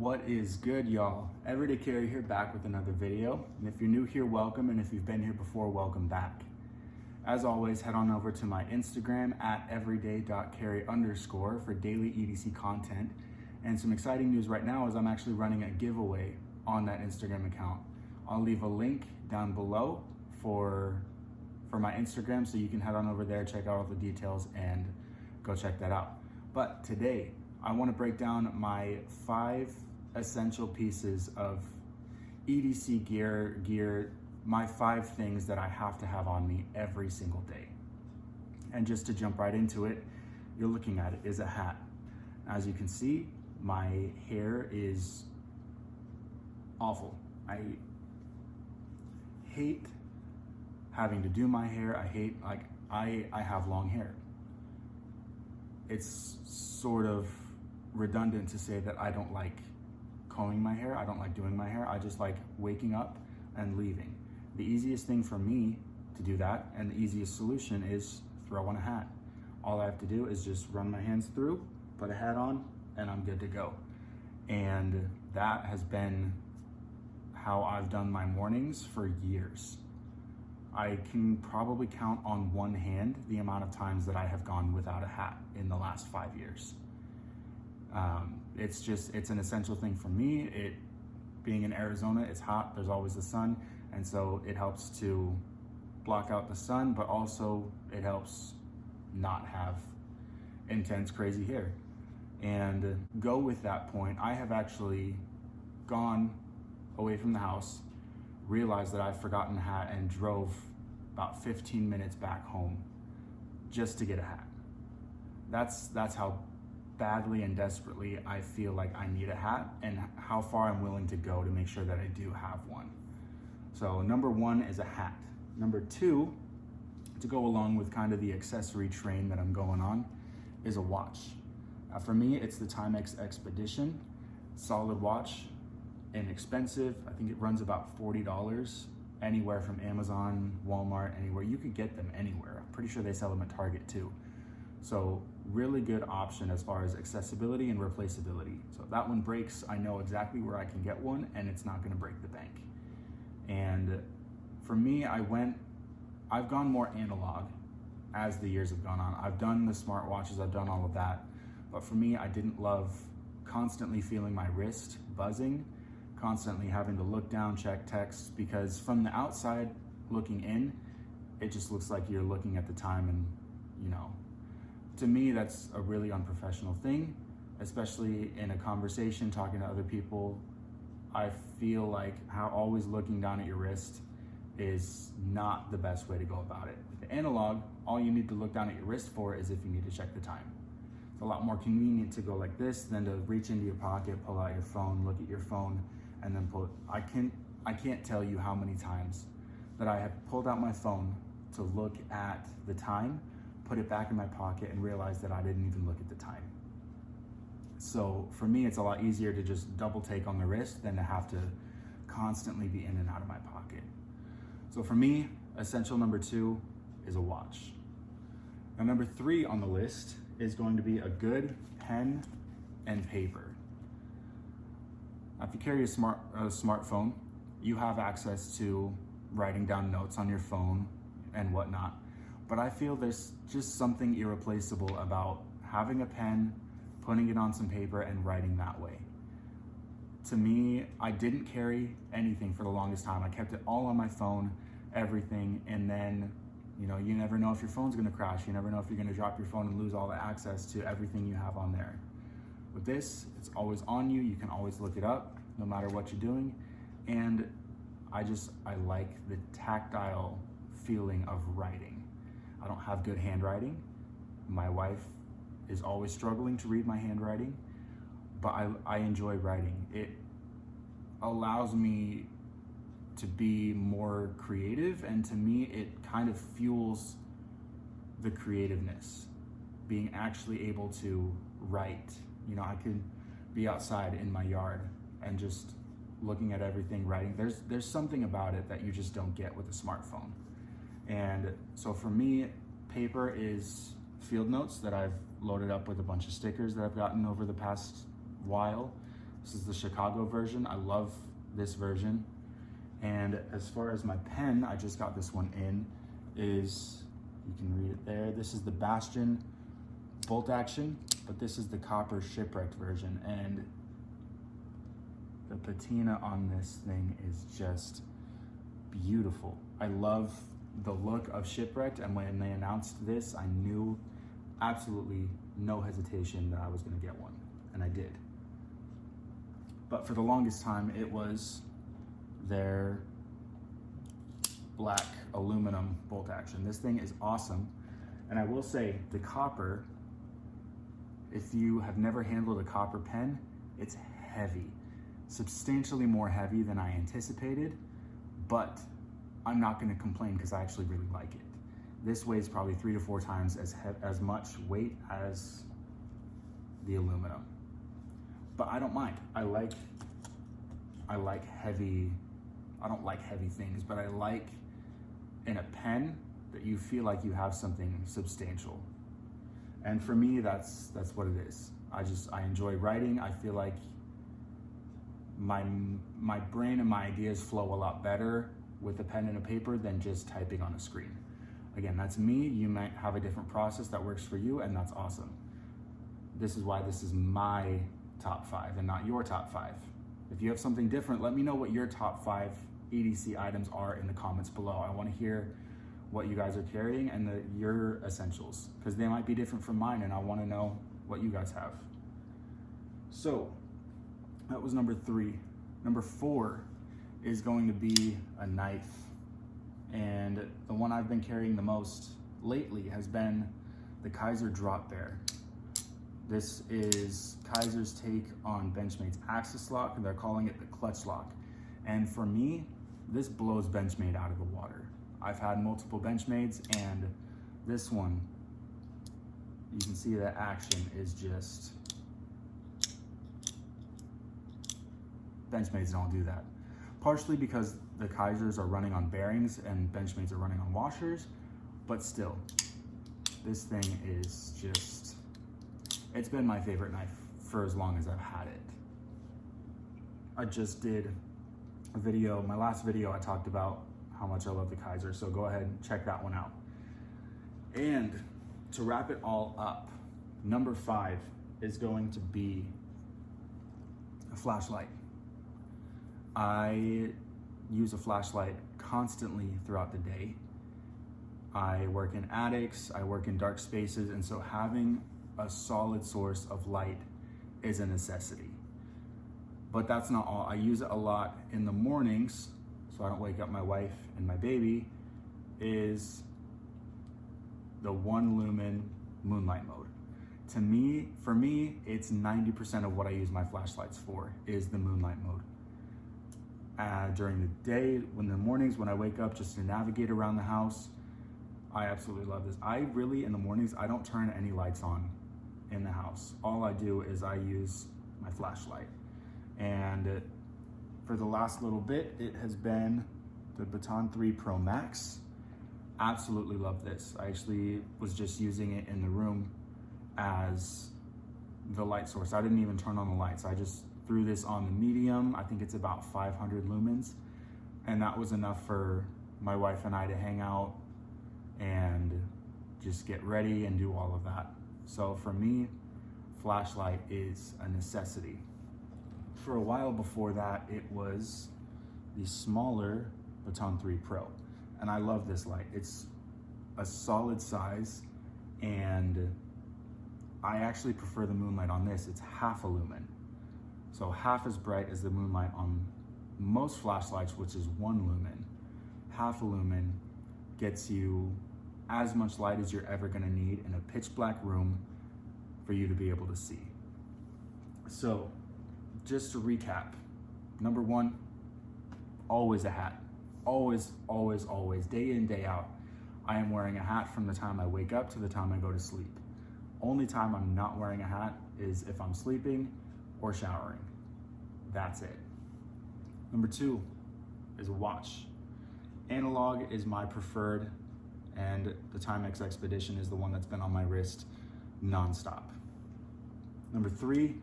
What is good, y'all? Everyday Carry here, back with another video. And if you're new here, welcome. And if you've been here before, welcome back. As always, head on over to my Instagram at everyday.carry_ for daily EDC content. And some exciting news right now is I'm actually running a giveaway on that Instagram account. I'll leave a link down below for my Instagram, so you can head on over there, check out all the details, and go check that out. But today, I want to break down my 5 essential pieces of EDC gear, my 5 things that I have to have on me every single day. And just to jump right into it, you're looking at it is a hat. As you can see, my hair is awful. I hate having to do my hair. I have long hair. It's sort of redundant to say that I don't like combing my hair. I don't like doing my hair. I just like waking up and leaving. The easiest thing for me to do that, and the easiest solution, is throw on a hat. All I have to do is just run my hands through, put a hat on, and I'm good to go. And that has been how I've done my mornings for years. I can probably count on one hand the amount of times that I have gone without a hat in the last 5 years. It's an essential thing for me. Being in Arizona, it's hot, there's always the sun, and so it helps to block out the sun, but also it helps not have intense, crazy hair. And go with that point, I have actually gone away from the house, realized that I've forgotten a hat, and drove about 15 minutes back home just to get a hat. That's how badly and desperately I feel like I need a hat, and how far I'm willing to go to make sure that I do have one. So number 1 is a hat. Number 2, to go along with kind of the accessory train that I'm going on, is a watch. For me, it's the Timex Expedition. Solid watch, inexpensive. I think it runs about $40 anywhere from Amazon, Walmart, anywhere. You could get them anywhere. I'm pretty sure they sell them at Target too. So really good option as far as accessibility and replaceability. So if that one breaks, I know exactly where I can get one, and it's not going to break the bank. And for me, I've gone more analog as the years have gone on. I've done the smartwatches, I've done all of that. But for me, I didn't love constantly feeling my wrist buzzing, constantly having to look down, check text, because from the outside looking in, it just looks like you're looking at the time, and to me, that's a really unprofessional thing, especially in a conversation, talking to other people. I feel like always looking down at your wrist is not the best way to go about it. With the analog, all you need to look down at your wrist for is if you need to check the time. It's a lot more convenient to go like this than to reach into your pocket, pull out your phone, look at your phone, and then pull it. I can't tell you how many times that I have pulled out my phone to look at the time, put it back in my pocket, and realized that I didn't even look at the time. So for me, it's a lot easier to just double take on the wrist than to have to constantly be in and out of my pocket. So for me, essential number 2 is a watch. Now number 3 on the list is going to be a good pen and paper. Now, if you carry a smartphone, you have access to writing down notes on your phone and whatnot. But I feel there's just something irreplaceable about having a pen, putting it on some paper, and writing that way. To me, I didn't carry anything for the longest time. I kept it all on my phone, everything, and then you never know if your phone's gonna crash. You never know if you're gonna drop your phone and lose all the access to everything you have on there. With this, it's always on you. You can always look it up no matter what you're doing. And I like the tactile feeling of writing. I don't have good handwriting. My wife is always struggling to read my handwriting, but I enjoy writing. It allows me to be more creative, and to me, it kind of fuels the creativeness, being actually able to write. I could be outside in my yard and just looking at everything, writing. There's something about it that you just don't get with a smartphone. And so for me, paper is field notes that I've loaded up with a bunch of stickers that I've gotten over the past while. This is the Chicago version. I love this version. And as far as my pen, I just got this one in, is, you can read it there. This is the Bastion bolt action, but this is the copper shipwrecked version. And the patina on this thing is just beautiful. I love the look of shipwrecked, and when they announced this, I knew absolutely no hesitation that I was gonna get one, and I did. But for the longest time, it was their black aluminum bolt action. This thing is awesome. And I will say, the copper, if you have never handled a copper pen, it's heavy, substantially more heavy than I anticipated, but I'm not gonna complain because I actually really like it. This weighs probably 3 to 4 times as much weight as the aluminum, but I don't mind. I like heavy, I don't like heavy things, but I like in a pen that you feel like you have something substantial. And for me, that's what it is. I enjoy writing. I feel like my brain and my ideas flow a lot better with a pen and a paper than just typing on a screen. Again, that's me. You might have a different process that works for you, and that's awesome. This is why this is my top 5 and not your top 5. If you have something different, let me know what your top 5 EDC items are in the comments below. I want to hear what you guys are carrying and your essentials, because they might be different from mine, and I want to know what you guys have. So that was number 3. Number 4 is going to be a knife, and the one I've been carrying the most lately has been the Kaiser Drop Bear. This is Kaiser's take on Benchmade's Axis Lock, and they're calling it the Clutch Lock. And for me, this blows Benchmade out of the water. I've had multiple Benchmades, and this one, you can see that action is just, Benchmades don't do that. Partially because the Kaisers are running on bearings and Benchmades are running on washers, but still, this thing is just, it's been my favorite knife for as long as I've had it. I just did a video, my last video I talked about how much I love the Kaiser, so go ahead and check that one out. And to wrap it all up, number 5 is going to be a flashlight. I use a flashlight constantly throughout the day. I work in attics, I work in dark spaces, and so having a solid source of light is a necessity. But that's not all. I use it a lot in the mornings, so I don't wake up my wife and my baby, is the 1 lumen moonlight mode. For me, it's 90% of what I use my flashlights for is the moonlight mode. During the day, in the mornings when I wake up just to navigate around the house, I absolutely love this. In the mornings, I don't turn any lights on in the house. All I do is I use my flashlight. And for the last little bit, it has been the Baton 3 Pro Max. Absolutely love this. I actually was just using it in the room as the light source. I didn't even turn on the lights. I just threw this on the medium. I think it's about 500 lumens. And that was enough for my wife and I to hang out and just get ready and do all of that. So for me, flashlight is a necessity. For a while before that, it was the smaller Baton 3 Pro. And I love this light. It's a solid size, and I actually prefer the moonlight on this. It's half a lumen. So half as bright as the moonlight on most flashlights, which is 1 lumen. Half a lumen gets you as much light as you're ever gonna need in a pitch black room for you to be able to see. So just to recap, number 1, always a hat. Always, always, always, day in, day out. I am wearing a hat from the time I wake up to the time I go to sleep. Only time I'm not wearing a hat is if I'm sleeping or showering. That's it. Number 2 is a watch. Analog is my preferred, and the Timex Expedition is the one that's been on my wrist nonstop. Number 3,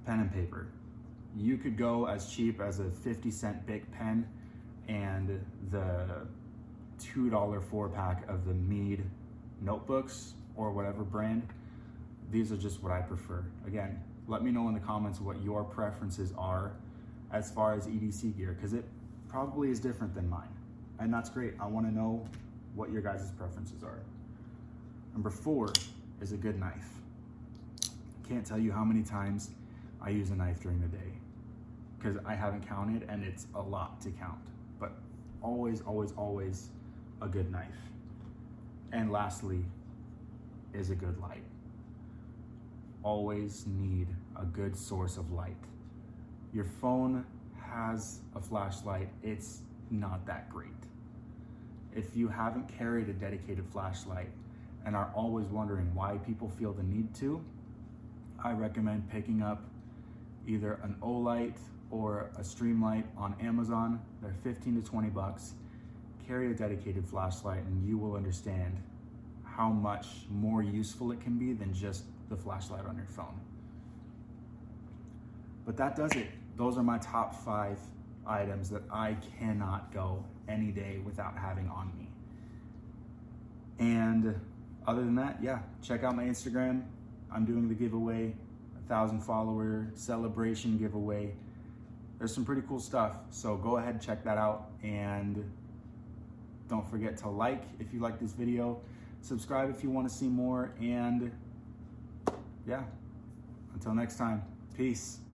pen and paper. You could go as cheap as a 50-cent Bic pen and the $2 4-pack of the Mead notebooks or whatever brand. These are just what I prefer. Again, let me know in the comments what your preferences are as far as EDC gear, because it probably is different than mine. And that's great. I want to know what your guys' preferences are. Number 4 is a good knife. Can't tell you how many times I use a knife during the day, because I haven't counted and it's a lot to count. But always, always, always a good knife. And lastly is a good light. Always need a good source of light. Your phone has a flashlight, it's not that great. If you haven't carried a dedicated flashlight and are always wondering why people feel the need to, I recommend picking up either an Olight or a Streamlight on Amazon. They're 15 to 20 bucks. Carry a dedicated flashlight and you will understand how much more useful it can be than just the flashlight on your phone. But that does it. Those are my top 5 items that I cannot go any day without having on me. And other than that, yeah, check out my Instagram. I'm doing the giveaway, 1,000 follower celebration giveaway. There's some pretty cool stuff, so go ahead and check that out. And don't forget to like if you like this video, subscribe if you want to see more, and yeah, until next time, peace.